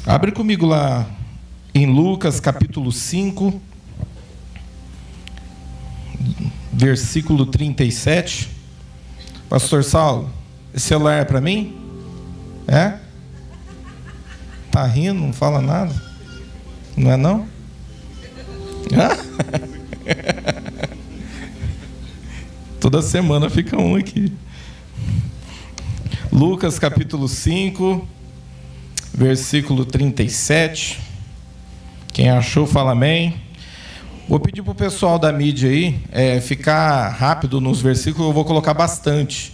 Abre comigo lá em Lucas capítulo 5, versículo 37. Pastor Saulo, esse celular é para mim? É? Tá rindo, não fala nada? Não é não? Toda semana fica um aqui. Lucas capítulo 5, versículo 37. Quem achou, fala amém. Vou pedir para o pessoal da mídia aí ficar rápido nos versículos. Eu vou colocar bastante.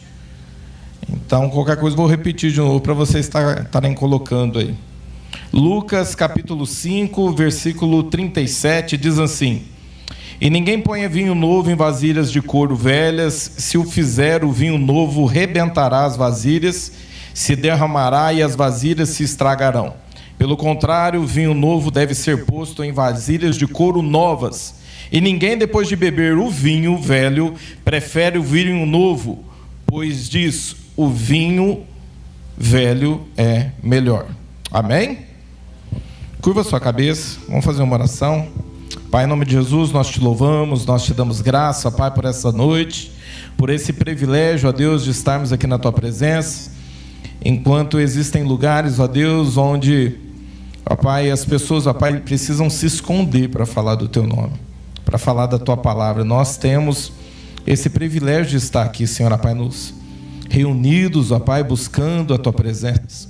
Então, qualquer coisa, vou repetir de novo para vocês estarem colocando aí. Lucas capítulo 5, versículo 37, diz assim: E ninguém ponha vinho novo em vasilhas de couro velhas, se o fizer, o vinho novo rebentará as vasilhas, se derramará e as vasilhas se estragarão. Pelo contrário, o vinho novo deve ser posto em vasilhas de couro novas. E ninguém, depois de beber o vinho velho, prefere o vinho novo, pois diz, o vinho velho é melhor. Amém? Curva sua cabeça, vamos fazer uma oração. Pai, em nome de Jesus, nós te louvamos, nós te damos graça, Pai, por essa noite, por esse privilégio, ó Deus, de estarmos aqui na Tua presença, enquanto existem lugares, ó Deus, onde, ó Pai, as pessoas, ó Pai, precisam se esconder para falar do Teu nome, para falar da Tua palavra. Nós temos esse privilégio de estar aqui, Senhor, ó Pai, nos reunidos, ó Pai, buscando a Tua presença.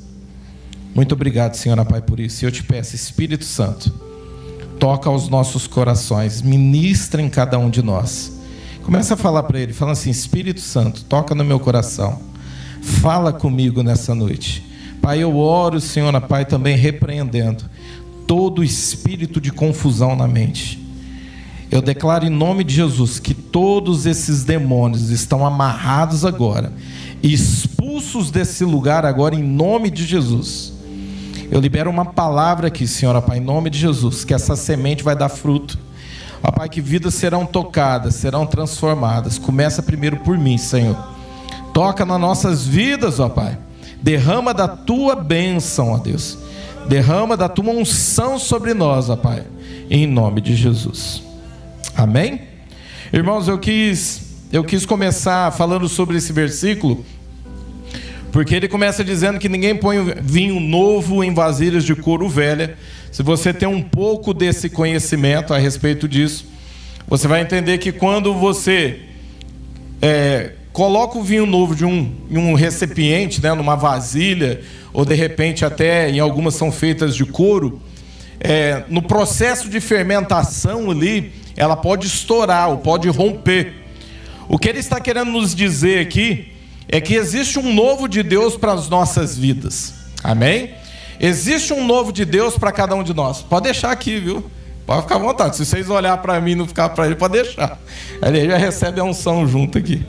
Muito obrigado, Senhor, ó Pai, por isso. E eu te peço, Espírito Santo, toca aos nossos corações, ministra em cada um de nós. Começa a falar para Ele, fala assim: Espírito Santo, toca no meu coração, fala comigo nessa noite. Pai, eu oro, Senhor, Pai, também repreendendo todo espírito de confusão na mente. Eu declaro em nome de Jesus que todos esses demônios estão amarrados agora, expulsos desse lugar agora em nome de Jesus. Eu libero uma palavra aqui, Senhor, Pai, em nome de Jesus, que essa semente vai dar fruto. Ó Pai, que vidas serão tocadas, serão transformadas. Começa primeiro por mim, Senhor. Toca nas nossas vidas, ó Pai. Derrama da Tua bênção, ó Deus. Derrama da Tua unção sobre nós, ó Pai. Em nome de Jesus. Amém? Irmãos, eu quis começar falando sobre esse versículo, porque ele começa dizendo que ninguém põe vinho novo em vasilhas de couro velha. Se você tem um pouco desse conhecimento a respeito disso, você vai entender que quando você coloca o vinho novo em um recipiente, né, numa vasilha, ou de repente até em algumas são feitas de couro, no processo de fermentação ali, ela pode estourar ou pode romper. O que ele está querendo nos dizer aqui é que existe um novo de Deus para as nossas vidas. Amém? Existe um novo de Deus para cada um de nós. Pode deixar aqui, viu? Pode ficar à vontade. Se vocês olharem para mim e não ficar para ele, pode deixar. Ele já recebe a unção junto aqui.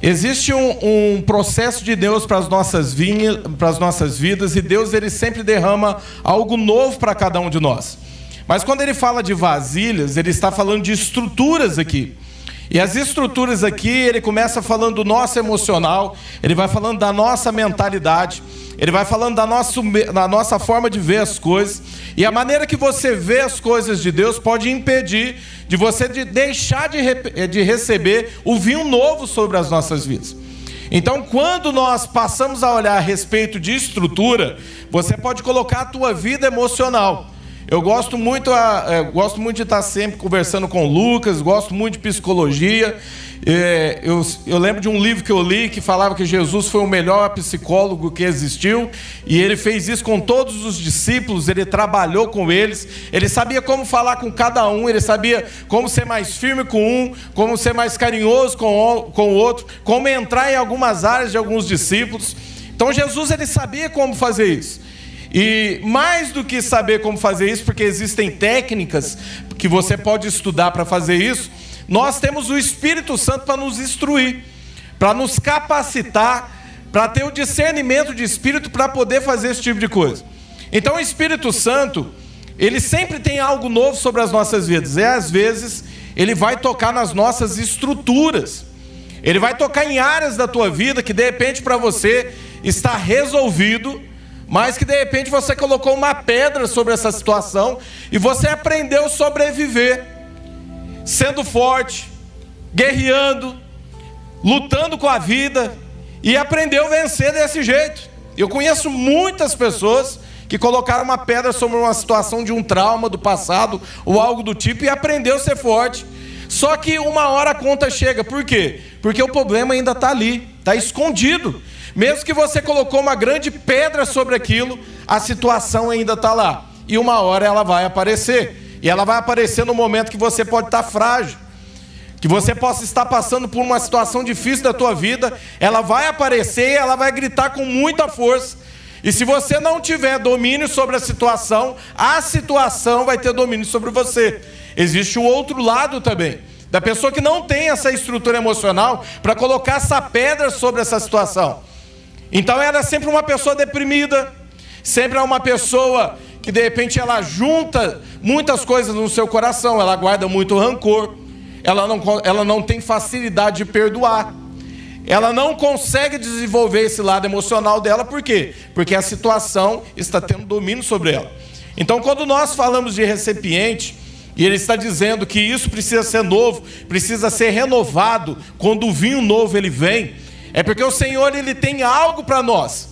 Existe um processo de Deus para as nossas vidas, e Deus, ele sempre derrama algo novo para cada um de nós. Mas quando ele fala de vasilhas, ele está falando de estruturas aqui. E as estruturas aqui, ele começa falando do nosso emocional, ele vai falando da nossa mentalidade, ele vai falando da nossa forma de ver as coisas. E a maneira que você vê as coisas de Deus pode impedir de você deixar de receber o vinho novo sobre as nossas vidas. Então, quando nós passamos a olhar a respeito de estrutura, você pode colocar a tua vida emocional. Eu gosto muito de estar sempre conversando com o Lucas, gosto muito de psicologia. Eu lembro de um livro que eu li que falava que Jesus foi o melhor psicólogo que existiu, e ele fez isso com todos os discípulos, ele trabalhou com eles, ele sabia como falar com cada um, ele sabia como ser mais firme com um, como ser mais carinhoso com o outro, como entrar em algumas áreas de alguns discípulos. Então Jesus, ele sabia como fazer isso. E mais do que saber como fazer isso, porque existem técnicas que você pode estudar para fazer isso, nós temos o Espírito Santo para nos instruir, para nos capacitar, para ter o discernimento de espírito para poder fazer esse tipo de coisa. Então o Espírito Santo, ele sempre tem algo novo sobre as nossas vidas, e às vezes ele vai tocar nas nossas estruturas, ele vai tocar em áreas da tua vida que de repente para você está resolvido, mas que de repente você colocou uma pedra sobre essa situação e você aprendeu a sobreviver, sendo forte, guerreando, lutando com a vida, e aprendeu a vencer desse jeito. Eu conheço muitas pessoas que colocaram uma pedra sobre uma situação de um trauma do passado ou algo do tipo e aprendeu a ser forte. Só que uma hora a conta chega. Por quê? Porque o problema ainda está ali, está escondido. Mesmo que você colocou uma grande pedra sobre aquilo, a situação ainda está lá. E uma hora ela vai aparecer. E ela vai aparecer no momento que você pode estar frágil, que você possa estar passando por uma situação difícil da tua vida. Ela vai aparecer e ela vai gritar com muita força. E se você não tiver domínio sobre a situação vai ter domínio sobre você. Existe o outro lado também, da pessoa que não tem essa estrutura emocional para colocar essa pedra sobre essa situação. Então ela é sempre uma pessoa deprimida, sempre é uma pessoa que de repente ela junta muitas coisas no seu coração, ela guarda muito rancor, ela não tem facilidade de perdoar, ela não consegue desenvolver esse lado emocional dela. Por quê? Porque a situação está tendo domínio sobre ela. Então quando nós falamos de recipiente, e ele está dizendo que isso precisa ser novo, precisa ser renovado, quando o vinho novo ele vem, é porque o Senhor ele tem algo para nós.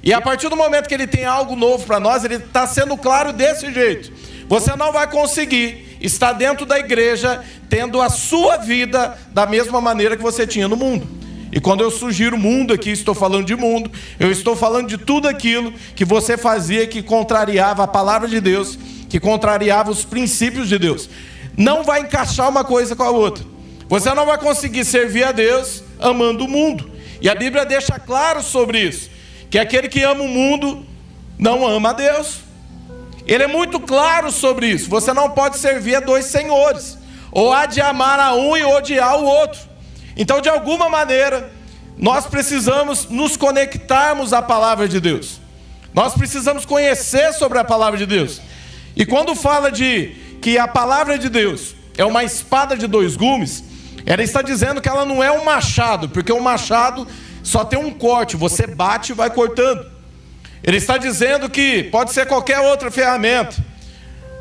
E a partir do momento que ele tem algo novo para nós, ele está sendo claro desse jeito. Você não vai conseguir estar dentro da igreja tendo a sua vida da mesma maneira que você tinha no mundo. E quando eu sugiro mundo aqui, estou falando de mundo, eu estou falando de tudo aquilo que você fazia que contrariava a palavra de Deus, que contrariava os princípios de Deus. Não vai encaixar uma coisa com a outra. Você não vai conseguir servir a Deus amando o mundo. E a Bíblia deixa claro sobre isso, que aquele que ama o mundo não ama a Deus. Ele é muito claro sobre isso. Você não pode servir a dois senhores, ou há de amar a um e odiar o outro. Então, de alguma maneira, nós precisamos nos conectarmos à palavra de Deus. Nós precisamos conhecer sobre a palavra de Deus. E quando fala de que a palavra de Deus é uma espada de dois gumes, ela está dizendo que ela não é um machado, porque o machado só tem um corte, você bate e vai cortando. Ele está dizendo que pode ser qualquer outra ferramenta,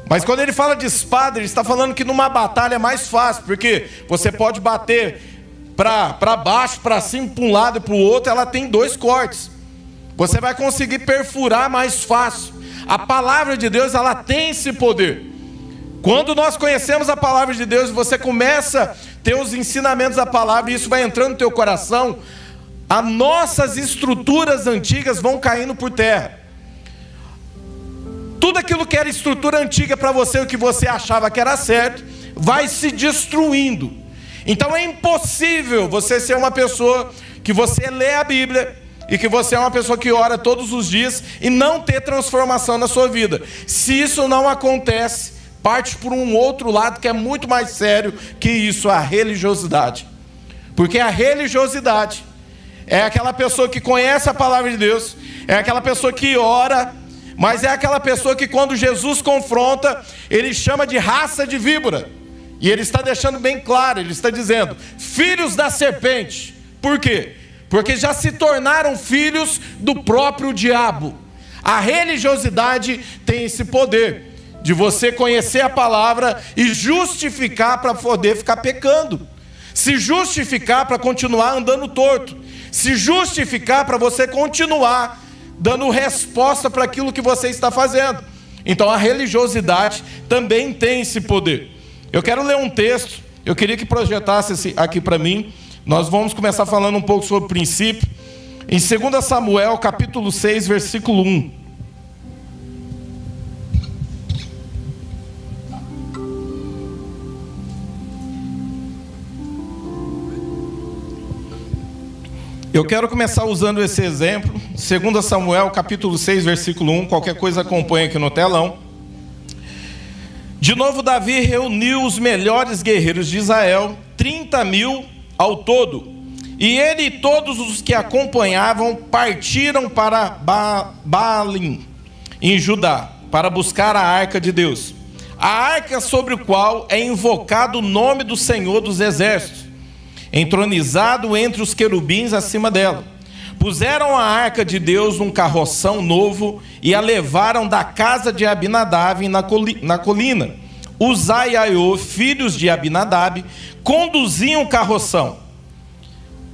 mas quando ele fala de espada, ele está falando que numa batalha é mais fácil, porque você pode bater para baixo, para cima, para um lado e para o outro, ela tem dois cortes. Você vai conseguir perfurar mais fácil. A palavra de Deus, ela tem esse poder. Quando nós conhecemos a palavra de Deus, você começa a ter os ensinamentos da palavra, e isso vai entrando no teu coração, as nossas estruturas antigas vão caindo por terra. Tudo aquilo que era estrutura antiga para você, o que você achava que era certo, vai se destruindo. Então é impossível você ser uma pessoa que você lê a Bíblia e que você é uma pessoa que ora todos os dias e não ter transformação na sua vida. Se isso não acontece, parte por um outro lado que é muito mais sério que isso, a religiosidade. Porque a religiosidade é aquela pessoa que conhece a palavra de Deus, é aquela pessoa que ora, mas é aquela pessoa que quando Jesus confronta, ele chama de raça de víbora. E ele está deixando bem claro, ele está dizendo, filhos da serpente. Por quê? Porque já se tornaram filhos do próprio diabo. A religiosidade tem esse poder de você conhecer a palavra e justificar para poder ficar pecando. Se justificar para continuar andando torto. Se justificar para você continuar dando resposta para aquilo que você está fazendo. Então a religiosidade também tem esse poder. Eu quero ler um texto, eu queria que projetasse esse aqui para mim. Nós vamos começar falando um pouco sobre o princípio. Em 2 Samuel, capítulo 6, versículo 1. Eu quero começar usando esse exemplo. 2 Samuel, capítulo 6, versículo 1. Qualquer coisa acompanha aqui no telão. De novo, Davi reuniu os melhores guerreiros de Israel, 30.000 ao todo. E ele e todos os que acompanhavam partiram para Baalim, em Judá, para buscar a arca de Deus. A arca sobre o qual é invocado o nome do Senhor dos Exércitos, entronizado entre os querubins acima dela. Puseram a arca de Deus num carroção novo e a levaram da casa de Abinadab na colina. Uzai e Aiô, filhos de Abinadab, conduziam o carroção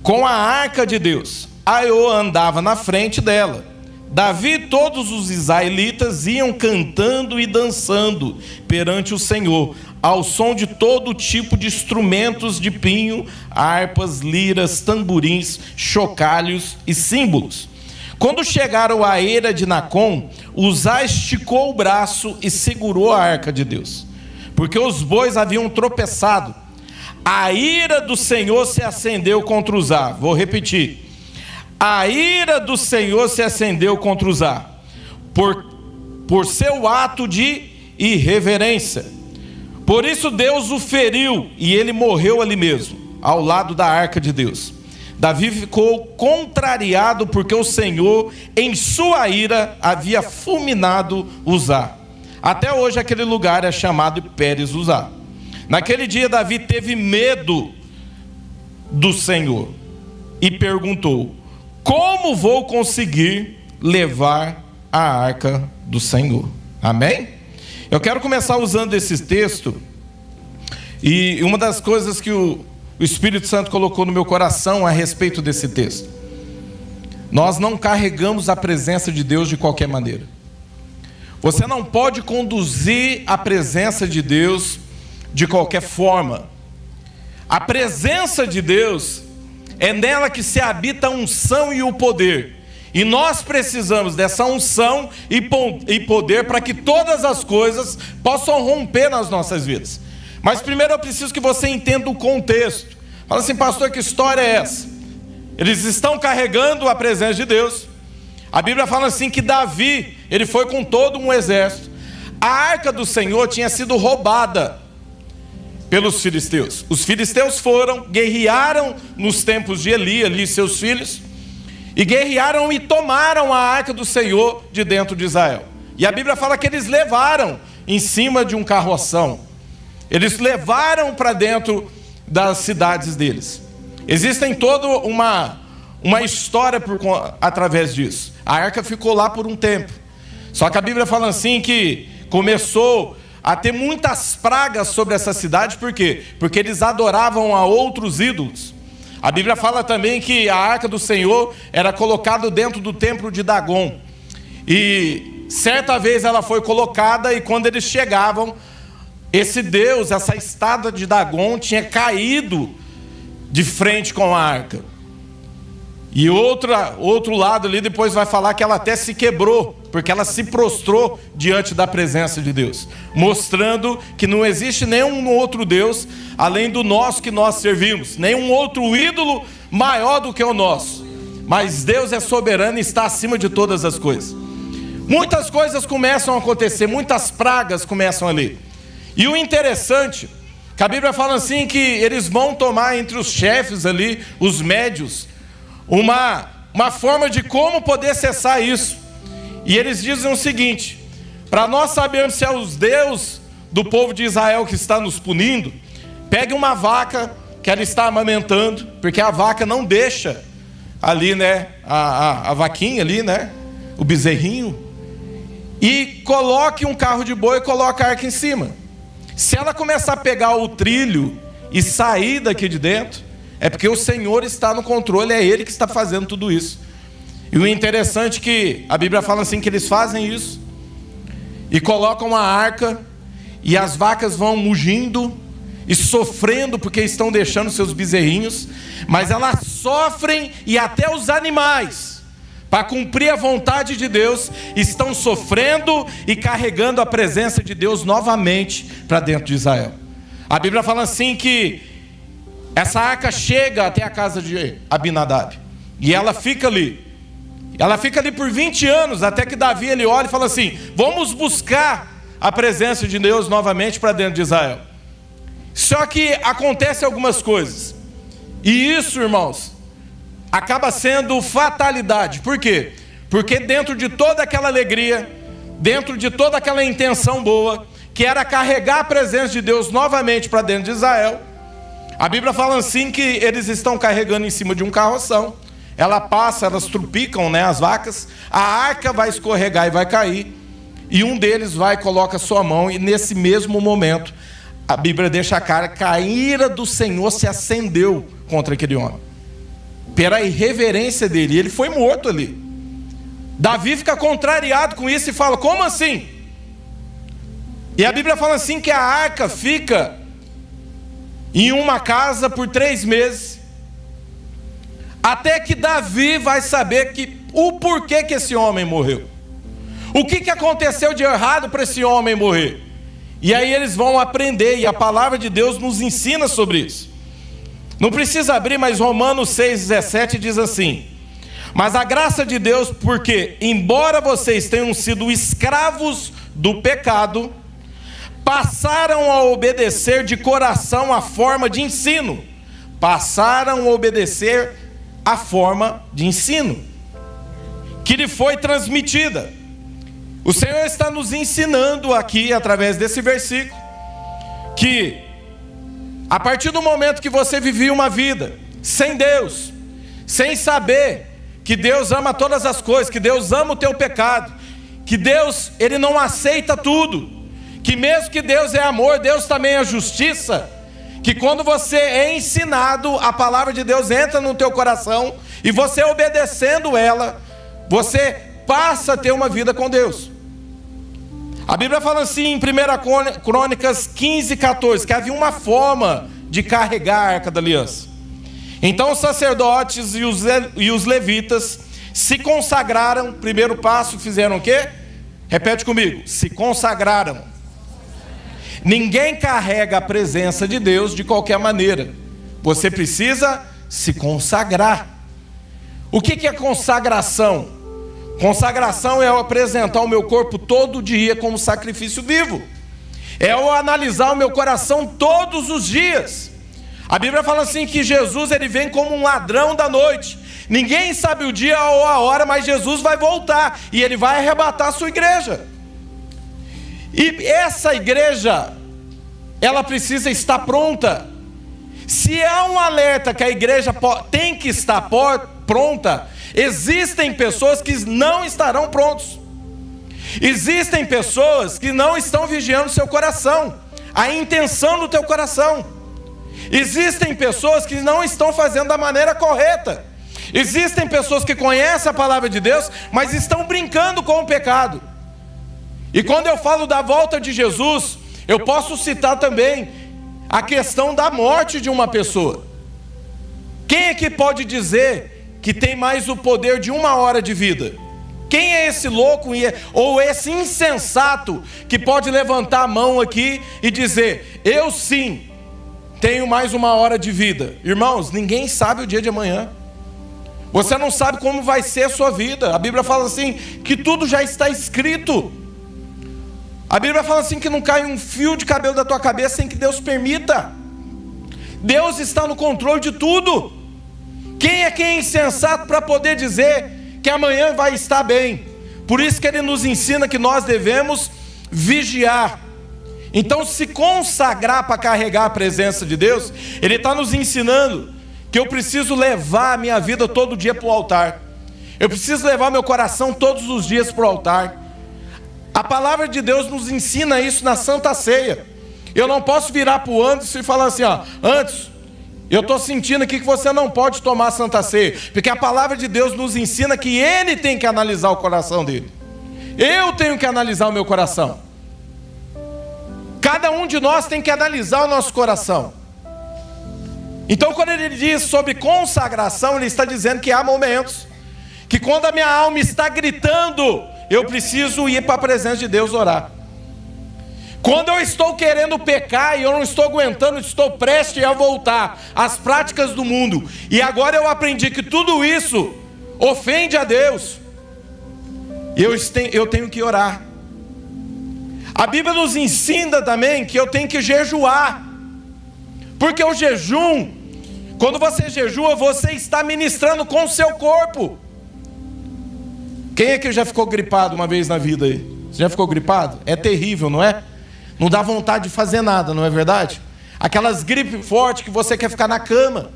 com a arca de Deus. Aiô andava na frente dela. Davi e todos os israelitas iam cantando e dançando perante o Senhor, ao som de todo tipo de instrumentos de pinho, harpas, liras, tamborins, chocalhos e símbolos. Quando chegaram à eira de Nacon, Uzai esticou o braço e segurou a arca de Deus, porque os bois haviam tropeçado. A ira do Senhor se acendeu contra Uzá. Vou repetir. A ira do Senhor se acendeu contra Uzá, por seu ato de irreverência. Por isso Deus o feriu e ele morreu ali mesmo, ao lado da arca de Deus. Davi ficou contrariado porque o Senhor, em sua ira, havia fulminado Uzá. Até hoje aquele lugar é chamado Pérez Uzá. Naquele dia Davi teve medo do Senhor e perguntou: como vou conseguir levar a arca do Senhor? Amém? Eu quero começar usando esse texto, e uma das coisas que o Espírito Santo colocou no meu coração a respeito desse texto: nós não carregamos a presença de Deus de qualquer maneira. Você não pode conduzir a presença de Deus de qualquer forma. A presença de Deus é nela que se habita a unção e o poder. E nós precisamos dessa unção e poder para que todas as coisas possam romper nas nossas vidas. Mas primeiro eu preciso que você entenda o contexto. Fala assim: pastor, que história é essa? Eles estão carregando a presença de Deus. A Bíblia fala assim que Davi, ele foi com todo um exército. A arca do Senhor tinha sido roubada pelos filisteus. Os filisteus foram, guerrearam nos tempos de Eli e seus filhos, e guerrearam e tomaram a arca do Senhor de dentro de Israel. E a Bíblia fala que eles levaram em cima de um carroção. Eles levaram para dentro das cidades deles. Existem toda uma história através disso. A arca ficou lá por um tempo. Só que a Bíblia fala assim que começou a ter muitas pragas sobre essa cidade. Por quê? Porque eles adoravam a outros ídolos. A Bíblia fala também que a arca do Senhor era colocada dentro do templo de Dagon. E certa vez ela foi colocada, e quando eles chegavam, esse Deus, essa estátua de Dagon, tinha caído de frente com a arca. E outro lado ali depois vai falar que ela até se quebrou, porque ela se prostrou diante da presença de Deus, mostrando que não existe nenhum outro Deus além do nosso que nós servimos, nenhum outro ídolo maior do que o nosso. Mas Deus é soberano e está acima de todas as coisas. Muitas coisas começam a acontecer, muitas pragas começam ali. E o interessante, que a Bíblia fala assim que eles vão tomar entre os chefes ali, os médios, uma forma de como poder cessar isso. E eles dizem o seguinte: para nós sabermos se é os Deus do povo de Israel que está nos punindo, pegue uma vaca que ela está amamentando, porque a vaca não deixa ali, né, a vaquinha ali, né, o bezerrinho, e coloque um carro de boi e coloque a arca em cima. Se ela começar a pegar o trilho e sair daqui de dentro, é porque o Senhor está no controle, é Ele que está fazendo tudo isso. E o interessante é que a Bíblia fala assim que eles fazem isso e colocam a arca, e as vacas vão mugindo e sofrendo porque estão deixando seus bezerrinhos, mas elas sofrem, e até os animais, para cumprir a vontade de Deus, estão sofrendo e carregando a presença de Deus novamente para dentro de Israel. A Bíblia fala assim que essa arca chega até a casa de Abinadab, e ela fica ali. Ela fica ali por 20 anos, até que Davi ele olha e fala assim: vamos buscar a presença de Deus novamente para dentro de Israel. Só que acontecem algumas coisas, e isso, irmãos, acaba sendo fatalidade. Por quê? Porque dentro de toda aquela alegria, dentro de toda aquela intenção boa, que era carregar a presença de Deus novamente para dentro de Israel, a Bíblia fala assim que eles estão carregando em cima de um carroção. ela passa, elas trupicam, né, as vacas, a arca vai escorregar e vai cair, e um deles vai e coloca a sua mão, e nesse mesmo momento, a Bíblia deixa claro que a ira do Senhor se acendeu contra aquele homem, pela irreverência dele, e ele foi morto ali. Davi fica contrariado com isso e fala: como assim? E a Bíblia fala assim que a arca fica em uma casa por 3 meses, até que Davi vai saber o porquê que esse homem morreu. O que aconteceu de errado para esse homem morrer? E aí eles vão aprender, e a palavra de Deus nos ensina sobre isso. Não precisa abrir, mas Romanos 6,17 diz assim: mas a graça de Deus, porque embora vocês tenham sido escravos do pecado, passaram a obedecer de coração a forma de ensino. Passaram a obedecer a forma de ensino que lhe foi transmitida. O Senhor está nos ensinando aqui, através desse versículo, que a partir do momento que você vivia uma vida sem Deus, sem saber que Deus ama todas as coisas, que Deus ama o teu pecado, que Deus, Ele não aceita tudo, que mesmo que Deus é amor, Deus também é justiça, que quando você é ensinado, a palavra de Deus entra no teu coração, e você obedecendo ela, você passa a ter uma vida com Deus. A Bíblia fala assim em 1 Crônicas 15:14, que havia uma forma de carregar a Arca da Aliança. Então os sacerdotes e os levitas se consagraram. Primeiro passo, fizeram o quê? Repete comigo: se consagraram. Ninguém carrega a presença de Deus de qualquer maneira. Você precisa se consagrar. O que é consagração? Consagração é eu apresentar o meu corpo todo dia como sacrifício vivo. É eu analisar o meu coração todos os dias. A Bíblia fala assim que Jesus, ele vem como um ladrão da noite. Ninguém sabe o dia ou a hora, mas Jesus vai voltar e ele vai arrebatar a sua igreja. E essa igreja, ela precisa estar pronta. Se há um alerta que a igreja tem que estar pronta, existem pessoas que não estarão prontos. Existem pessoas que não estão vigiando seu coração, a intenção do teu coração. Existem pessoas que não estão fazendo da maneira correta. Existem pessoas que conhecem a palavra de Deus, mas estão brincando com o pecado. E quando eu falo da volta de Jesus, eu posso citar também a questão da morte de uma pessoa. Quem é que pode dizer que tem mais o poder de 1 hora de vida? Quem é esse louco ou esse insensato que pode levantar a mão aqui e dizer: eu sim tenho mais 1 hora de vida? Irmãos, ninguém sabe o dia de amanhã. Você não sabe como vai ser a sua vida. A Bíblia fala assim que tudo já está escrito. A Bíblia fala assim que não cai um fio de cabelo da tua cabeça sem que Deus permita. Deus está no controle de tudo. Quem é insensato para poder dizer que amanhã vai estar bem? Por isso que Ele nos ensina que nós devemos vigiar. Então, se consagrar para carregar a presença de Deus, Ele está nos ensinando que eu preciso levar a minha vida todo dia para o altar. Eu preciso levar meu coração todos os dias para o altar. A palavra de Deus nos ensina isso na Santa Ceia. Eu não posso virar para o Anderson e falar assim: ó, Anderson, eu estou sentindo aqui que você não pode tomar a Santa Ceia, porque a palavra de Deus nos ensina que ele tem que analisar o coração dele. Eu tenho que analisar o meu coração. Cada um de nós tem que analisar o nosso coração. Então, quando ele diz sobre consagração, ele está dizendo que há momentos que, quando a minha alma está gritando, eu preciso ir para a presença de Deus orar. Quando eu estou querendo pecar e eu não estou aguentando, estou prestes a voltar às práticas do mundo, e agora eu aprendi que tudo isso ofende a Deus, eu tenho que orar. A Bíblia nos ensina também que eu tenho que jejuar, porque o jejum, quando você jejua, você está ministrando com o seu corpo. Quem é que já ficou gripado uma vez na vida aí? Você já ficou gripado? É terrível, não é? Não dá vontade de fazer nada, não é verdade? Aquelas gripes fortes que você quer ficar na cama.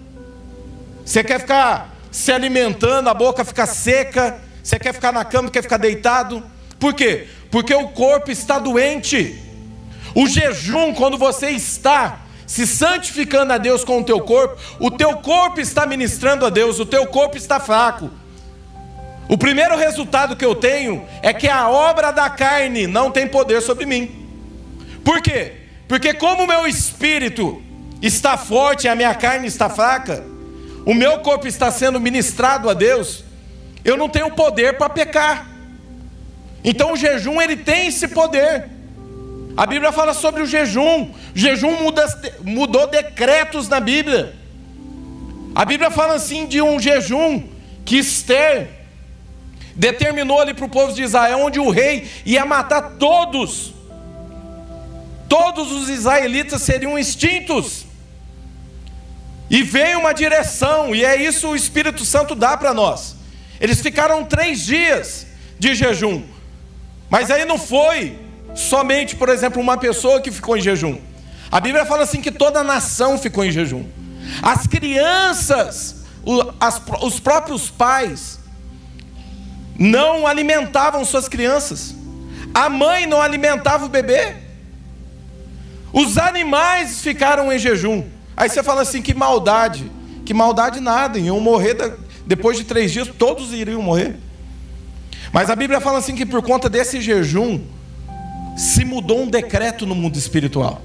Você quer ficar se alimentando, a boca fica seca, você quer ficar na cama, quer ficar deitado. Por quê? Porque o corpo está doente. O jejum, quando você está se santificando a Deus com o teu corpo está ministrando a Deus, o teu corpo está fraco. O primeiro resultado que eu tenho é que a obra da carne não tem poder sobre mim. Por quê? Porque como o meu espírito está forte e a minha carne está fraca, o meu corpo está sendo ministrado a Deus, eu não tenho poder para pecar. Então o jejum, ele tem esse poder. A Bíblia fala sobre o jejum. O jejum mudou decretos na Bíblia. A Bíblia fala assim de um jejum que Esther determinou ali para o povo de Israel, onde o rei ia matar todos os israelitas seriam extintos. E veio uma direção, e é isso o Espírito Santo dá para nós. Eles ficaram 3 dias de jejum. Mas aí não foi somente, por exemplo, uma pessoa que ficou em jejum. A Bíblia fala assim que toda a nação ficou em jejum. As crianças, os próprios pais, não alimentavam suas crianças. A mãe não alimentava o bebê. Os animais ficaram em jejum. Aí você fala assim, que maldade. Que maldade nada, iam morrer, depois de 3 dias, todos iriam morrer. Mas a Bíblia fala assim que por conta desse jejum, se mudou um decreto no mundo espiritual.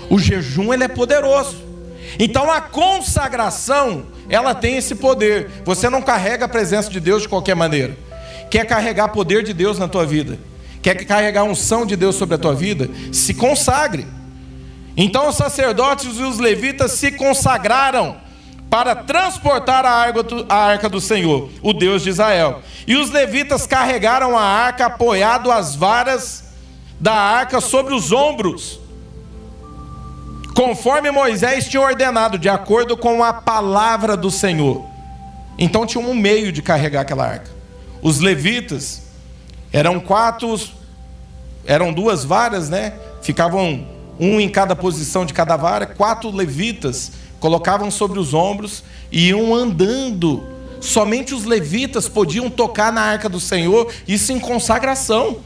O jejum, ele é poderoso. Então a consagração, ela tem esse poder. Você não carrega a presença de Deus de qualquer maneira. Quer carregar poder de Deus na tua vida, quer carregar a unção de Deus sobre a tua vida, se consagre. Então os sacerdotes e os levitas se consagraram para transportar a arca do Senhor, o Deus de Israel. E os levitas carregaram a arca apoiado as varas da arca sobre os ombros, conforme Moisés tinha ordenado, de acordo com a palavra do Senhor. Então tinha um meio de carregar aquela arca. Os levitas eram 2 varas, né? Ficavam um em cada posição de cada vara. 4 levitas colocavam sobre os ombros e iam andando. Somente os levitas podiam tocar na arca do Senhor, isso em consagração.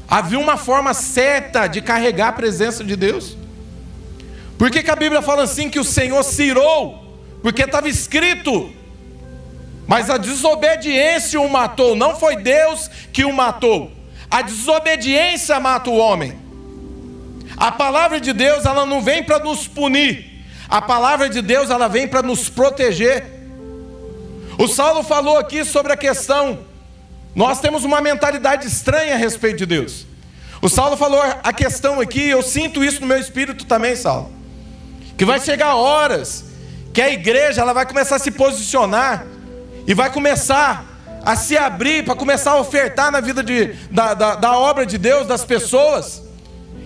Havia uma forma certa de carregar a presença de Deus. Por que a Bíblia fala assim que o Senhor se irou? Porque estava escrito. Mas a desobediência o matou. Não foi Deus que o matou. A desobediência mata o homem. A palavra de Deus, ela não vem para nos punir. A palavra de Deus, ela vem para nos proteger. O Saulo falou aqui sobre a questão. Nós temos uma mentalidade estranha a respeito de Deus. O Saulo falou a questão aqui, eu sinto isso no meu espírito também, Saulo. Que vai chegar horas que a igreja, ela vai começar a se posicionar e vai começar a se abrir para começar a ofertar na vida da obra de Deus, das pessoas.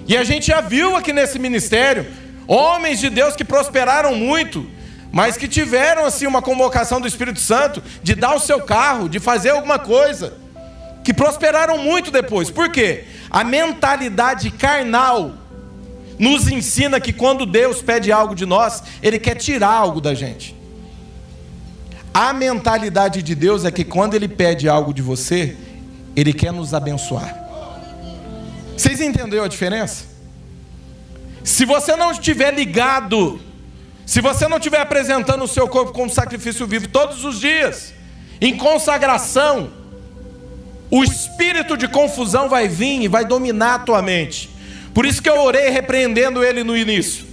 E a gente já viu aqui nesse ministério homens de Deus que prosperaram muito, mas que tiveram assim uma convocação do Espírito Santo de dar o seu carro, de fazer alguma coisa, que prosperaram muito depois. Por quê? A mentalidade carnal nos ensina que quando Deus pede algo de nós, Ele quer tirar algo da gente. A mentalidade de Deus é que quando Ele pede algo de você, Ele quer nos abençoar. Vocês entenderam a diferença? Se você não estiver ligado, se você não estiver apresentando o seu corpo como sacrifício vivo todos os dias, em consagração, o espírito de confusão vai vir e vai dominar a tua mente. Por isso que eu orei repreendendo ele no início.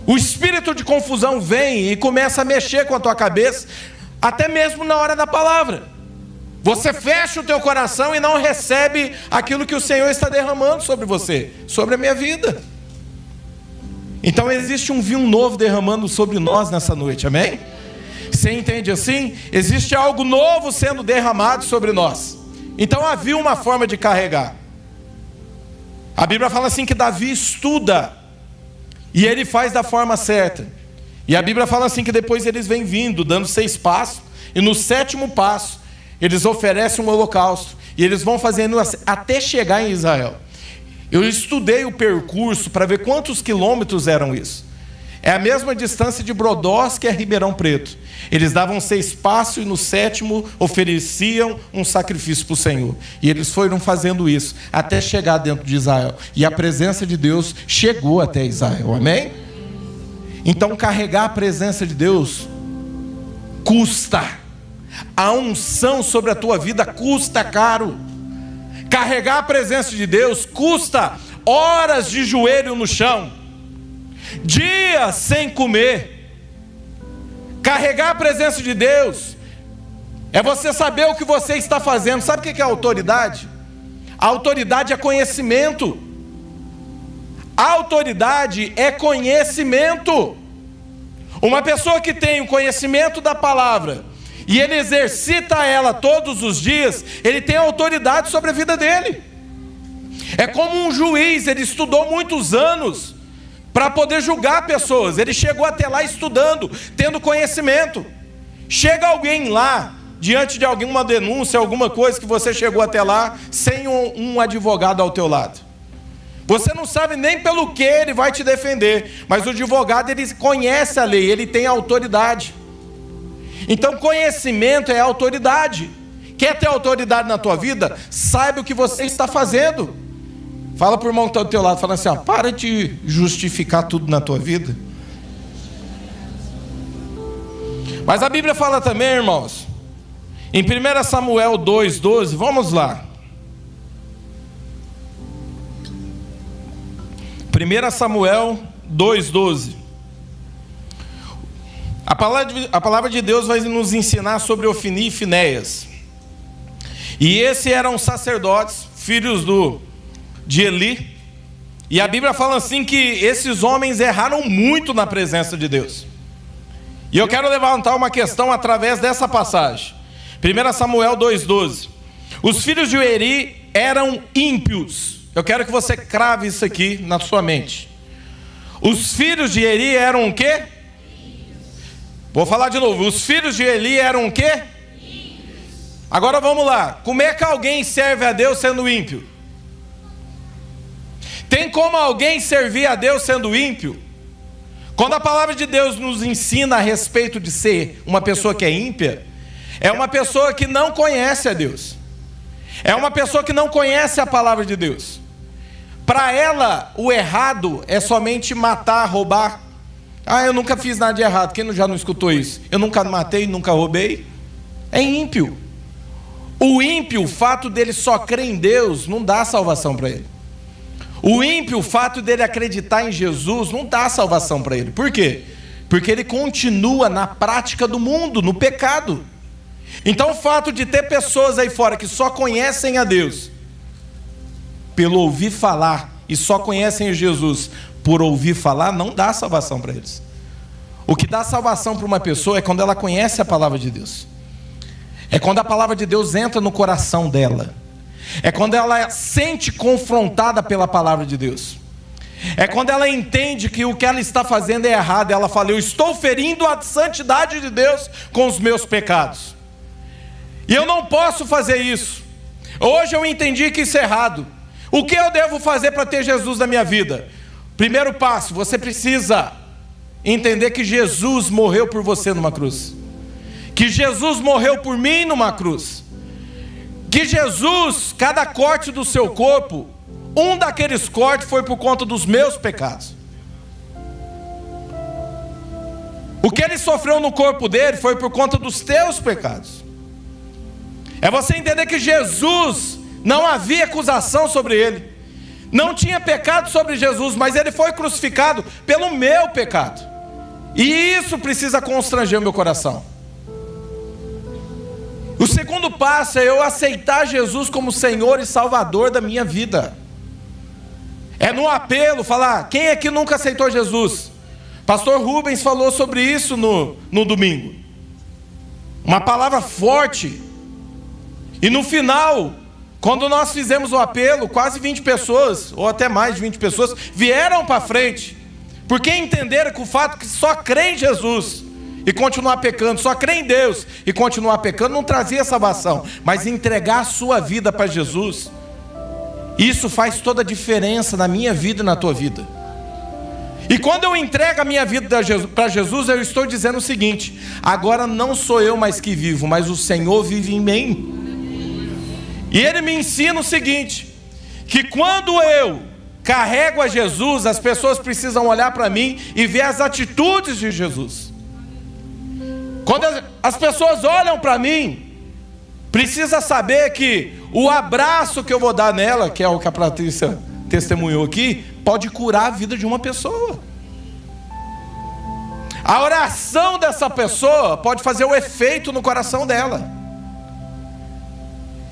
O espírito de confusão vem e começa a mexer com a tua cabeça, até mesmo na hora da palavra. Você fecha o teu coração e não recebe aquilo que o Senhor está derramando sobre você, sobre a minha vida. Então existe um vinho novo derramando sobre nós nessa noite, amém? Você entende assim? Existe algo novo sendo derramado sobre nós. Então havia uma forma de carregar. A Bíblia fala assim que Davi estuda e ele faz da forma certa. E a Bíblia fala assim que depois eles vêm vindo, dando 6 passos, e no 7º passo eles oferecem um holocausto, e eles vão fazendo até chegar em Israel. Eu estudei o percurso para ver quantos quilômetros eram isso. É a mesma distância de Brodowski a Ribeirão Preto. Eles davam 6 passos e no 7º ofereciam um sacrifício para o Senhor. E eles foram fazendo isso até chegar dentro de Israel. E a presença de Deus chegou até Israel. Amém? Então carregar a presença de Deus custa. A unção sobre a tua vida custa caro. Carregar a presença de Deus custa horas de joelho no chão, dias sem comer. Carregar a presença de Deus é você saber o que você está fazendo. Sabe o que é autoridade? A autoridade é conhecimento. A autoridade é conhecimento. Uma pessoa que tem o conhecimento da palavra e ele exercita ela todos os dias, ele tem autoridade sobre a vida dele. É como um juiz, ele estudou muitos anos para poder julgar pessoas. Ele chegou até lá estudando, tendo conhecimento. Chega alguém lá, diante de alguma denúncia, alguma coisa que você chegou até lá, sem um advogado ao teu lado. Você não sabe nem pelo que ele vai te defender, mas o advogado, ele conhece a lei, ele tem autoridade. Então conhecimento é autoridade. Quer ter autoridade na tua vida? Saiba o que você está fazendo. Fala para o irmão que está do teu lado, fala assim, ó, para de justificar tudo na tua vida. Mas a Bíblia fala também, irmãos, em 1 Samuel 2,12, vamos lá. 1 Samuel 2,12. A palavra de Deus vai nos ensinar sobre Ofni e Finéias. E esses eram sacerdotes, filhos de Eli. E a Bíblia fala assim que esses homens erraram muito na presença de Deus. E eu quero levantar uma questão através dessa passagem. 1 Samuel 2,12. Os filhos de Eli eram ímpios. Eu quero que você crave isso aqui na sua mente. Os filhos de Eli eram o quê? Vou falar de novo. Os filhos de Eli eram o quê? Agora vamos lá. Como é que alguém serve a Deus sendo ímpio? Tem como alguém servir a Deus sendo ímpio? Quando a palavra de Deus nos ensina a respeito de ser uma pessoa que é ímpia, é uma pessoa que não conhece a Deus. É uma pessoa que não conhece a palavra de Deus. Para ela, o errado é somente matar, roubar. Ah, eu nunca fiz nada de errado. Quem já não escutou isso? Eu nunca matei, nunca roubei. É ímpio. O ímpio, o fato dele só crer em Deus, não dá salvação para ele. O ímpio, o fato dele acreditar em Jesus, não dá salvação para ele. Por quê? Porque ele continua na prática do mundo, no pecado. Então o fato de ter pessoas aí fora que só conhecem a Deus pelo ouvir falar e só conhecem Jesus por ouvir falar, não dá salvação para eles. O que dá salvação para uma pessoa é quando ela conhece a palavra de Deus. É quando a palavra de Deus entra no coração dela. É quando ela sente confrontada pela palavra de Deus. É quando ela entende que o que ela está fazendo é errado. Ela fala, eu estou ferindo a santidade de Deus com os meus pecados. E eu não posso fazer isso. Hoje eu entendi que isso é errado. O que eu devo fazer para ter Jesus na minha vida? Primeiro passo, você precisa entender que Jesus morreu por você numa cruz. Que Jesus morreu por mim numa cruz. Que Jesus, cada corte do seu corpo, um daqueles cortes foi por conta dos meus pecados. O que ele sofreu no corpo dele foi por conta dos teus pecados. É você entender que Jesus, não havia acusação sobre ele. Não tinha pecado sobre Jesus, mas ele foi crucificado pelo meu pecado. E isso precisa constranger o meu coração. O segundo passo é eu aceitar Jesus como Senhor e Salvador da minha vida. É no apelo falar, quem é que nunca aceitou Jesus? Pastor Rubens falou sobre isso no domingo. Uma palavra forte. E no final, quando nós fizemos o apelo, quase 20 pessoas, ou até mais de 20 pessoas, vieram para frente. Porque entenderam que o fato que só crê em Jesus e continuar pecando, só crê em Deus e continuar pecando, não trazia salvação. Mas entregar a sua vida para Jesus, isso faz toda a diferença na minha vida e na tua vida. E quando eu entrego a minha vida para Jesus, eu estou dizendo o seguinte: agora não sou eu mais que vivo, mas o Senhor vive em mim. E Ele me ensina o seguinte, que quando eu carrego a Jesus, as pessoas precisam olhar para mim e ver as atitudes de Jesus. Quando as pessoas olham para mim, precisa saber que o abraço que eu vou dar nela, que é o que a Patrícia testemunhou aqui, pode curar a vida de uma pessoa. A oração dessa pessoa pode fazer o efeito no coração dela.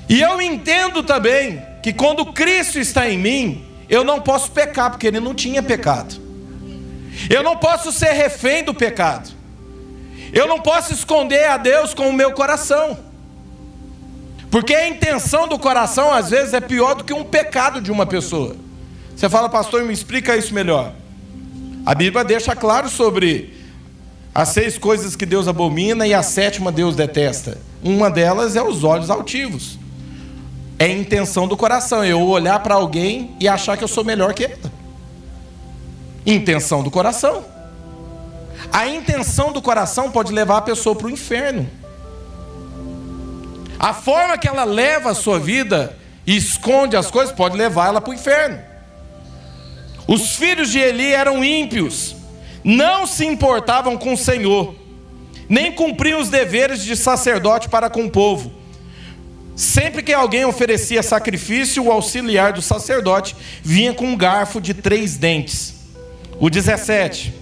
E eu entendo também que quando Cristo está em mim, eu não posso pecar, porque Ele não tinha pecado. Eu não posso ser refém do pecado. Eu não posso esconder a Deus com o meu coração. Porque a intenção do coração, às vezes, é pior do que um pecado de uma pessoa. Você fala, pastor, me explica isso melhor. A Bíblia deixa claro sobre as 6 coisas que Deus abomina e a 7ª Deus detesta. Uma delas é os olhos altivos. É a intenção do coração, eu olhar para alguém e achar que eu sou melhor que ela. Intenção do coração. A intenção do coração pode levar a pessoa para o inferno. A forma que ela leva a sua vida e esconde as coisas pode levar ela para o inferno. Os filhos de Eli eram ímpios, não se importavam com o Senhor, nem cumpriam os deveres de sacerdote para com o povo. Sempre que alguém oferecia sacrifício, o auxiliar do sacerdote vinha com um garfo de 3 dentes. O 17.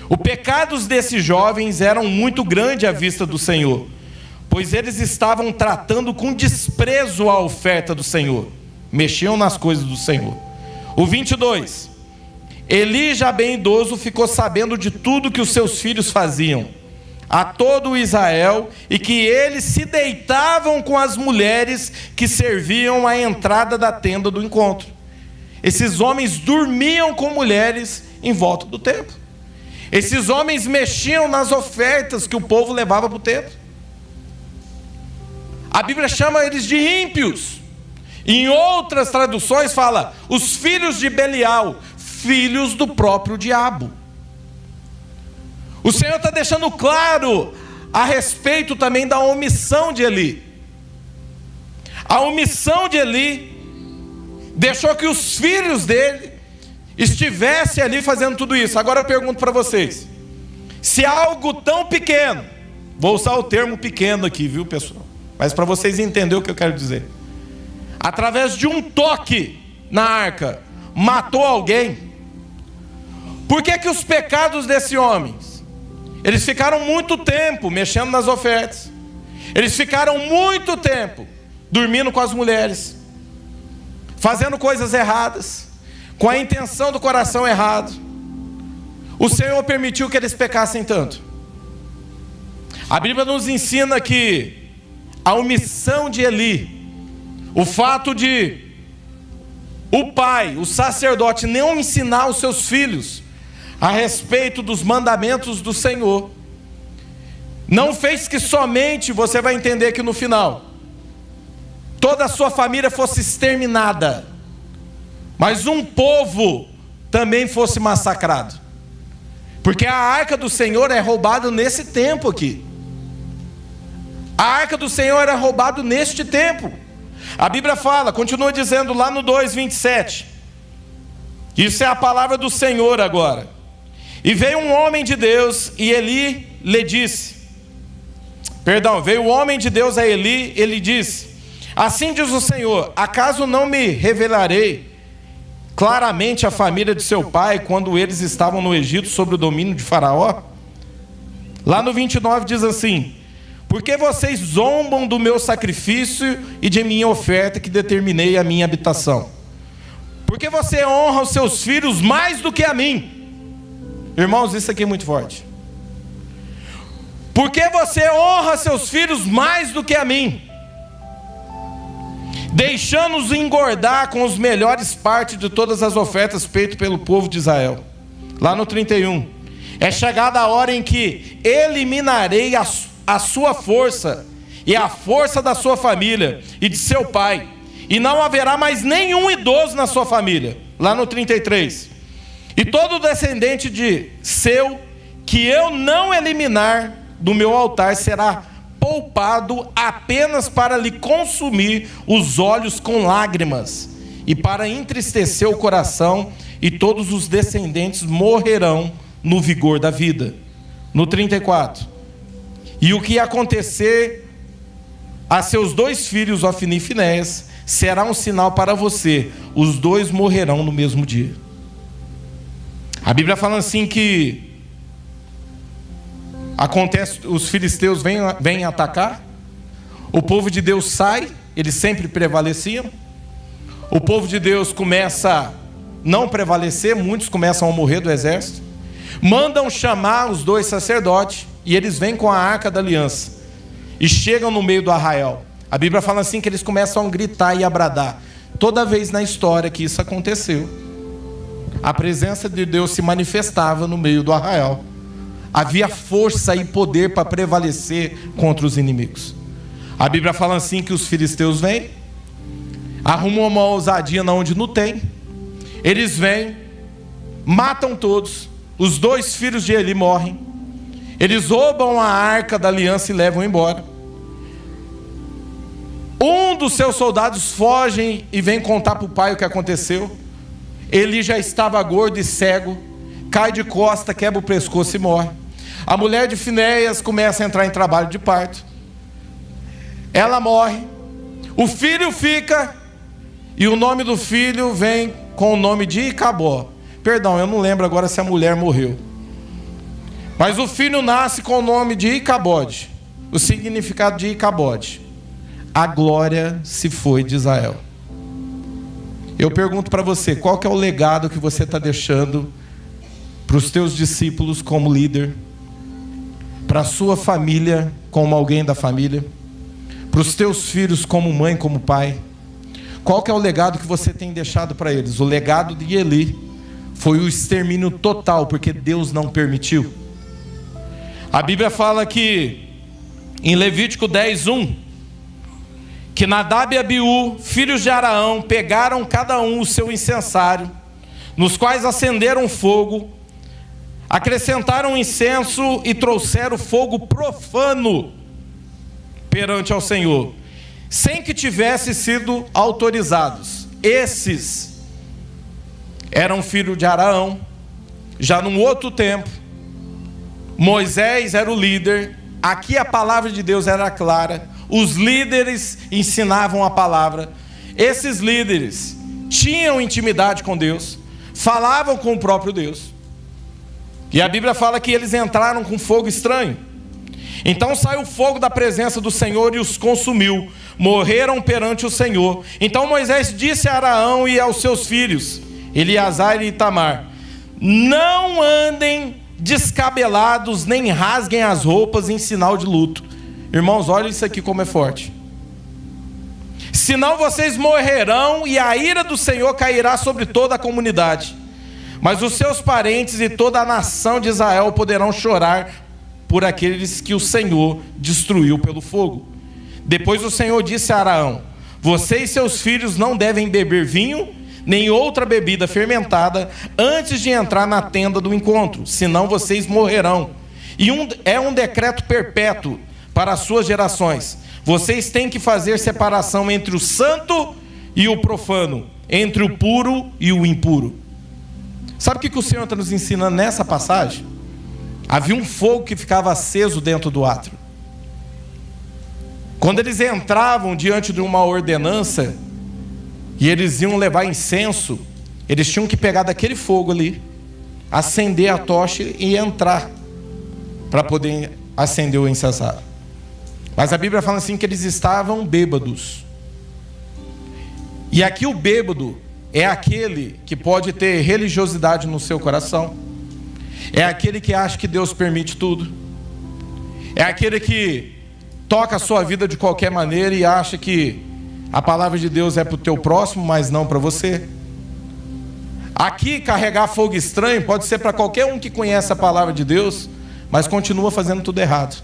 O pecado desses jovens eram muito grande à vista do Senhor, pois eles estavam tratando com desprezo a oferta do Senhor. Mexiam nas coisas do Senhor. O 22. Eli, já bem idoso, ficou sabendo de tudo que os seus filhos faziam a todo Israel, e que eles se deitavam com as mulheres que serviam à entrada da tenda do encontro. Esses homens dormiam com mulheres em volta do templo. Esses homens mexiam nas ofertas que o povo levava para o templo. A Bíblia chama eles de ímpios. Em outras traduções fala, os filhos de Belial, filhos do próprio diabo. O Senhor está deixando claro a respeito também da omissão de Eli. A omissão de Eli deixou que os filhos dele estivessem ali fazendo tudo isso. Agora eu pergunto para vocês, se algo tão pequeno, vou usar o termo pequeno aqui, viu, pessoal? Mas para vocês entenderem o que eu quero dizer. Através de um toque na arca, matou alguém. Por que os pecados desse homem? Eles ficaram muito tempo mexendo nas ofertas. Eles ficaram muito tempo dormindo com as mulheres, fazendo coisas erradas, com a intenção do coração errado. O Senhor permitiu que eles pecassem tanto. A Bíblia nos ensina que a omissão de Eli, o fato de o pai, o sacerdote, não ensinar os seus filhos a respeito dos mandamentos do Senhor, não fez que somente, você vai entender que no final, toda a sua família fosse exterminada, mas um povo também fosse massacrado. Porque a arca do Senhor é roubada nesse tempo aqui. A arca do Senhor era roubada neste tempo. A Bíblia fala, continua dizendo lá no 2:27. Isso é a palavra do Senhor agora. E veio um homem de Deus e Eli lhe disse, veio o homem de Deus a Eli, ele disse, assim diz o Senhor, acaso não me revelarei claramente a família de seu pai, quando eles estavam no Egito, sob o domínio de Faraó? Lá no 29 diz assim, porque vocês zombam do meu sacrifício e de minha oferta que determinei a minha habitação? Porque você honra os seus filhos mais do que a mim? Irmãos, isso aqui é muito forte. Porque você honra seus filhos mais do que a mim, deixando-os engordar com os melhores partes de todas as ofertas feitas pelo povo de Israel. Lá no 31. É chegada a hora em que eliminarei a sua força e a força da sua família e de seu pai, e não haverá mais nenhum idoso na sua família. Lá no 33. E todo descendente de seu que eu não eliminar do meu altar será poupado apenas para lhe consumir os olhos com lágrimas e para entristecer o coração, e todos os descendentes morrerão no vigor da vida. No 34. E o que acontecer a seus 2 filhos, Ofni e Finéias, será um sinal para você: os 2 morrerão no mesmo dia. A Bíblia fala assim que acontece, os filisteus vêm atacar, o povo de Deus sai, eles sempre prevaleciam, o povo de Deus começa a não prevalecer, muitos começam a morrer do exército, mandam chamar os 2 sacerdotes, e eles vêm com a arca da aliança, e chegam no meio do arraial. A Bíblia fala assim que eles começam a gritar e a bradar. Toda vez na história que isso aconteceu, a presença de Deus se manifestava no meio do arraial. Havia força e poder para prevalecer contra os inimigos. A Bíblia fala assim que os filisteus vêm, arrumam uma ousadia onde não tem. Eles vêm, matam todos. Os 2 filhos de Eli morrem. Eles roubam a arca da aliança e levam embora. Um dos seus soldados foge e vem contar para o pai o que aconteceu. Eli já estava gordo e cego, cai de costa, quebra o pescoço e morre. A mulher de Finéias começa a entrar em trabalho de parto. Ela morre. O filho fica, e o nome do filho vem com o nome de Icabó. Perdão, eu não lembro agora se a mulher morreu. Mas o filho nasce com o nome de Icabode. O significado de Icabode: a glória se foi de Israel. Eu pergunto para você, qual que é o legado que você está deixando para os teus discípulos como líder, para a sua família como alguém da família, para os teus filhos como mãe, como pai? Qual que é o legado que você tem deixado para eles? O legado de Eli foi o extermínio total, porque Deus não permitiu. A Bíblia fala que em Levítico 10:1, que Nadab e Abiú, filhos de Araão, pegaram cada um o seu incensário, nos quais acenderam fogo, acrescentaram incenso e trouxeram fogo profano perante ao Senhor, sem que tivessem sido autorizados. Esses eram filhos de Araão. Já num outro tempo, Moisés era o líder. Aqui a palavra de Deus era clara. Os líderes ensinavam a palavra. Esses líderes tinham intimidade com Deus, falavam com o próprio Deus. E a Bíblia fala que eles entraram com fogo estranho. Então saiu fogo da presença do Senhor e os consumiu. Morreram perante o Senhor. Então Moisés disse a Araão e aos seus filhos, Eleazar e Itamar: não andem descabelados, nem rasguem as roupas em sinal de luto. Irmãos, olha isso aqui como é forte. Senão vocês morrerão e a ira do Senhor cairá sobre toda a comunidade. Mas os seus parentes e toda a nação de Israel poderão chorar por aqueles que o Senhor destruiu pelo fogo. Depois o Senhor disse a Araão: você e seus filhos não devem beber vinho, nem outra bebida fermentada, antes de entrar na tenda do encontro, senão vocês morrerão. E é um decreto perpétuo para as suas gerações. Vocês têm que fazer separação entre o santo e o profano, entre o puro e o impuro. Sabe o que o Senhor está nos ensinando nessa passagem? Havia um fogo que ficava aceso dentro do átrio. Quando eles entravam diante de uma ordenança e eles iam levar incenso, eles tinham que pegar daquele fogo ali, acender a tocha e entrar para poder acender o incensário. Mas a Bíblia fala assim que eles estavam bêbados. E aqui o bêbado é aquele que pode ter religiosidade no seu coração. É aquele que acha que Deus permite tudo. É aquele que toca a sua vida de qualquer maneira e acha que a palavra de Deus é para o teu próximo, mas não para você. Aqui carregar fogo estranho pode ser para qualquer um que conhece a palavra de Deus, mas continua fazendo tudo errado.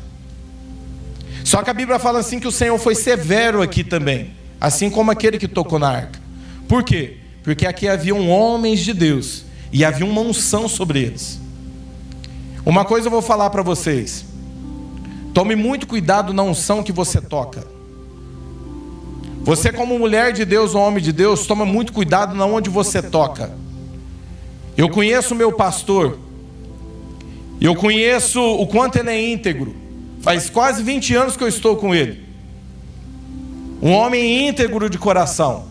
Só que a Bíblia fala assim que o Senhor foi severo aqui também, assim como aquele que tocou na arca. Por quê? Porque aqui haviam homens de Deus, e havia uma unção sobre eles. Uma coisa eu vou falar para vocês: tome muito cuidado na unção que você toca. Você, como mulher de Deus ou homem de Deus, toma muito cuidado na onde você toca. Eu conheço o meu pastor, eu conheço o quanto ele é íntegro. Faz quase 20 anos que eu estou com ele. Um homem íntegro de coração.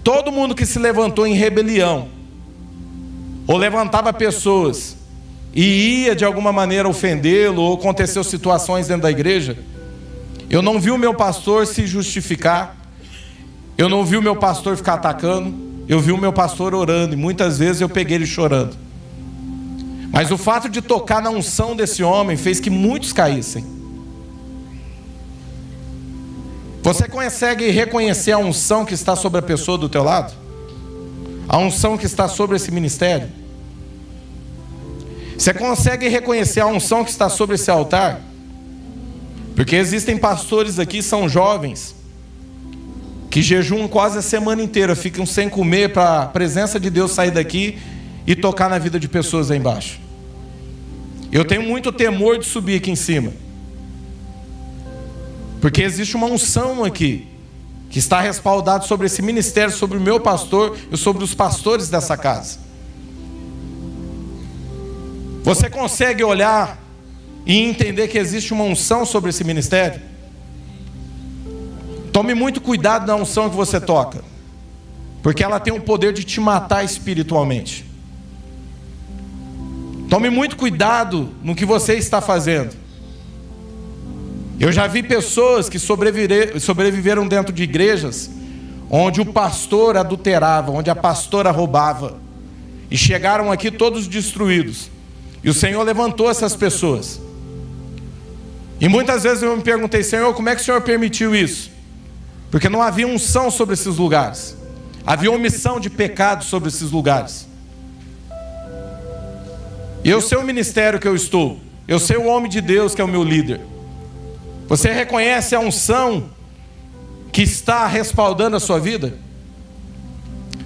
Todo mundo que se levantou em rebelião, ou levantava pessoas e ia de alguma maneira ofendê-lo, ou aconteceu situações dentro da igreja, eu não vi o meu pastor se justificar, eu não vi o meu pastor ficar atacando, eu vi o meu pastor orando, e muitas vezes eu peguei ele chorando. Mas o fato de tocar na unção desse homem fez que muitos caíssem. Você consegue reconhecer a unção que está sobre a pessoa do teu lado? A unção que está sobre esse ministério? Você consegue reconhecer a unção que está sobre esse altar? Porque existem pastores aqui, são jovens, que jejuam quase a semana inteira, ficam sem comer para a presença de Deus sair daqui e tocar na vida de pessoas aí embaixo. Eu tenho muito temor de subir aqui em cima, porque existe uma unção aqui, que está respaldado sobre esse ministério, sobre o meu pastor e sobre os pastores dessa casa. Você consegue olhar e entender que existe uma unção sobre esse ministério? Tome muito cuidado na unção que você toca, porque ela tem o poder de te matar espiritualmente. Tome muito cuidado no que você está fazendo. Eu já vi pessoas que sobreviveram dentro de igrejas onde o pastor adulterava, onde a pastora roubava, e chegaram aqui todos destruídos. E o Senhor levantou essas pessoas. E muitas vezes eu me perguntei: Senhor, como é que o Senhor permitiu isso? Porque não havia unção sobre esses lugares, havia omissão de pecado sobre esses lugares. E eu sei o ministério que eu estou, eu sei o homem de Deus que é o meu líder. Você reconhece a unção que está respaldando a sua vida?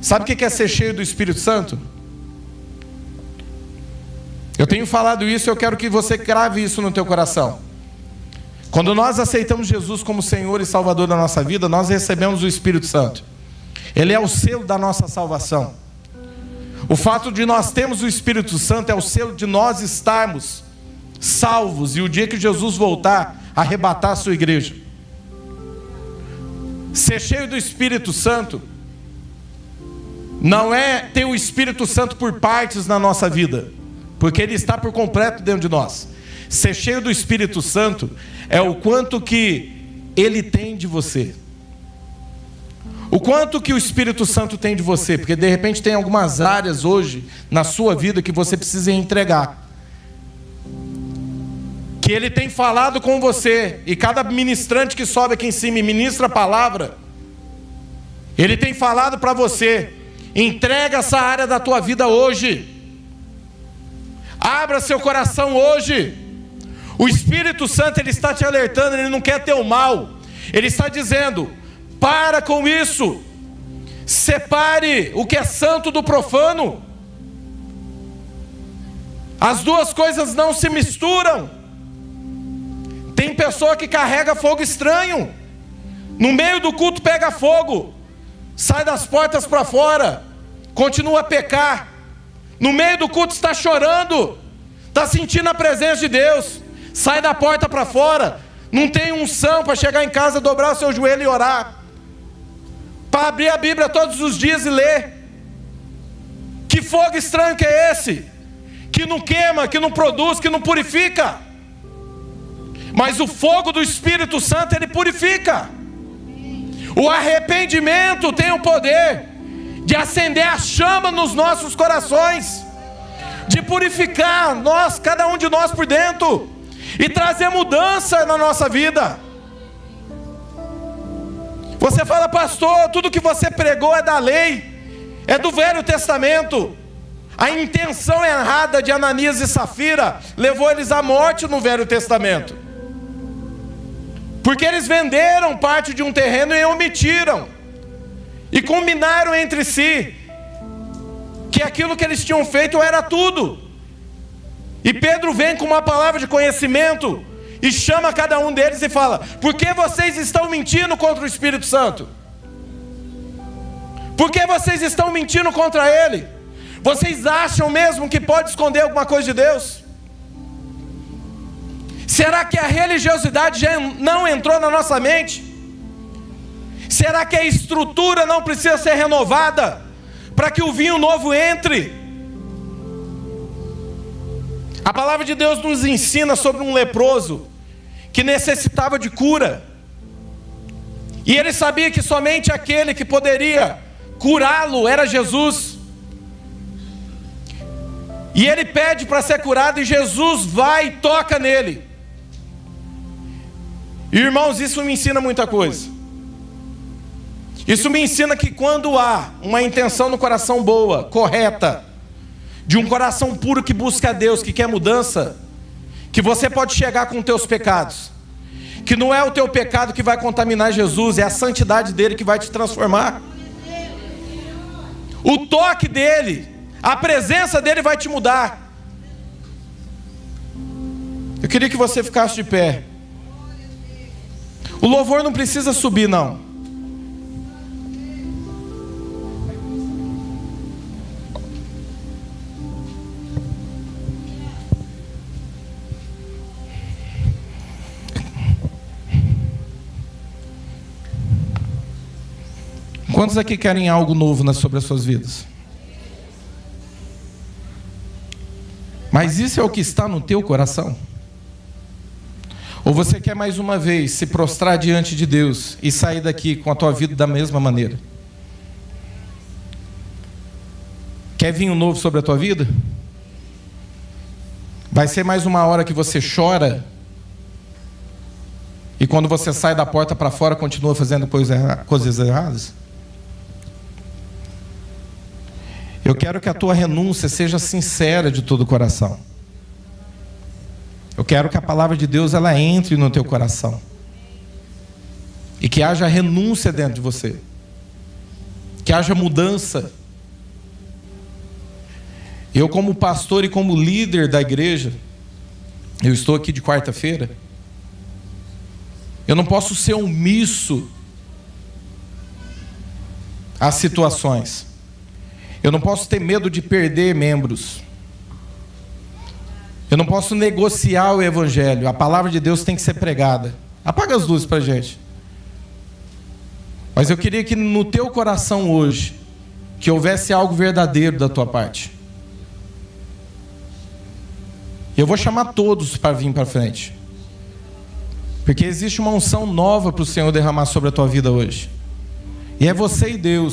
Sabe o que é ser cheio do Espírito Santo? Eu tenho falado isso e eu quero que você crave isso no teu coração. Quando nós aceitamos Jesus como Senhor e Salvador da nossa vida, nós recebemos o Espírito Santo. Ele é o selo da nossa salvação. O fato de nós termos o Espírito Santo é o selo de nós estarmos salvos, e o dia que Jesus voltar, arrebatar a sua igreja. Ser cheio do Espírito Santo não é ter o Espírito Santo por partes na nossa vida, porque ele está por completo dentro de nós. Ser cheio do Espírito Santo é o quanto que ele tem de você. O quanto que o Espírito Santo tem de você, porque de repente tem algumas áreas hoje na sua vida que você precisa entregar, que ele tem falado com você, e cada ministrante que sobe aqui em cima e ministra a palavra, ele tem falado para você: entrega essa área da tua vida hoje, abra seu coração hoje. O Espírito Santo, ele está te alertando, ele não quer teu mal, ele está dizendo: para com isso, separe o que é santo do profano. As duas coisas não se misturam. Tem pessoa que carrega fogo estranho, no meio do culto pega fogo, sai das portas para fora, continua a pecar, no meio do culto está chorando, está sentindo a presença de Deus, sai da porta para fora, não tem unção para chegar em casa, dobrar o seu joelho e orar, para abrir a Bíblia todos os dias e ler. Que fogo estranho que é esse? Que não queima, que não produz, que não purifica. Mas o fogo do Espírito Santo, ele purifica. O arrependimento tem o poder de acender a chama nos nossos corações, de purificar nós, cada um de nós por dentro, e trazer mudança na nossa vida. Você fala: pastor, tudo que você pregou é da lei, é do Velho Testamento. A intenção errada de Ananias e Safira levou eles à morte no Velho Testamento, porque eles venderam parte de um terreno e omitiram, e combinaram entre si: que aquilo que eles tinham feito era tudo. E Pedro vem com uma palavra de conhecimento e chama cada um deles e fala: por que vocês estão mentindo contra o Espírito Santo? Por que vocês estão mentindo contra Ele? Vocês acham mesmo que pode esconder alguma coisa de Deus? Será que a religiosidade já não entrou na nossa mente? Será que a estrutura não precisa ser renovada para que o vinho novo entre? A palavra de Deus nos ensina sobre um leproso que necessitava de cura. E ele sabia que somente aquele que poderia curá-lo era Jesus. E ele pede para ser curado e Jesus vai e toca nele. Irmãos, isso me ensina muita coisa. Isso me ensina que quando há uma intenção no coração boa, correta, de um coração puro que busca a Deus, que quer mudança, que você pode chegar com os teus pecados, que não é o teu pecado que vai contaminar Jesus, é a santidade dele que vai te transformar. O toque dele, a presença dele vai te mudar. Eu queria que você ficasse de pé. O louvor não precisa subir, não. Quantos aqui querem algo novo sobre as suas vidas? Mas isso é o que está no teu coração? Ou você quer mais uma vez se prostrar diante de Deus e sair daqui com a tua vida da mesma maneira? Quer vinho novo sobre a tua vida? Vai ser mais uma hora que você chora e quando você sai da porta para fora continua fazendo coisas erradas? Eu quero que a tua renúncia seja sincera de todo o coração. Eu quero que a palavra de Deus ela entre no teu coração. E que haja renúncia dentro de você. Que haja mudança. Eu como pastor e como líder da igreja, eu estou aqui de quarta-feira, eu não posso ser omisso às situações. Eu não posso ter medo de perder membros. Eu não posso negociar o evangelho. A palavra de Deus tem que ser pregada. Apaga as luzes para a gente. Mas eu queria que no teu coração hoje, que houvesse algo verdadeiro da tua parte. Eu vou chamar todos para vir para frente. Porque existe uma unção nova para o Senhor derramar sobre a tua vida hoje. E é você e Deus.